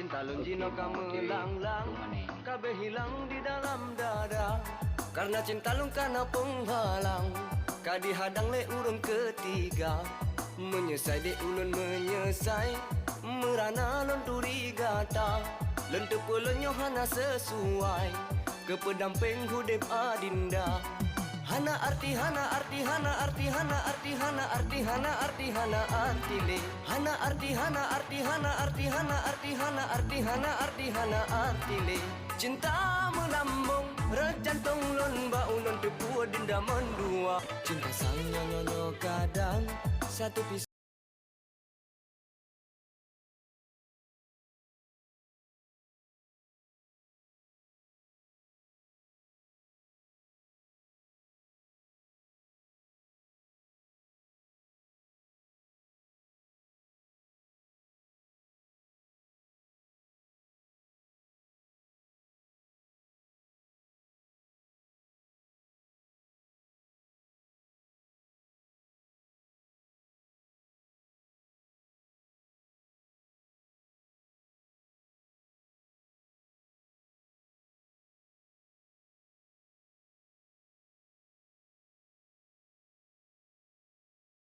cinta lunjino kamu lang-lang, kabeh hilang di dalam dada. Karena cinta lung kana penghalang, kadihadang le urung ketiga. Menyesai de ulun menyesai, merana lon turigata. Lon tepulunyo hana sesuai, kepedamping hudep adinda. Hana arti hana arti hana arti hana arti hana arti hana arti hana arti le. Hana arti hana arti hana arti hana arti hana arti hana arti hana arti le. Cinta melambung rejantung lon baulon tepu dinda mendua. Cinta sang nyono kadang satu pisau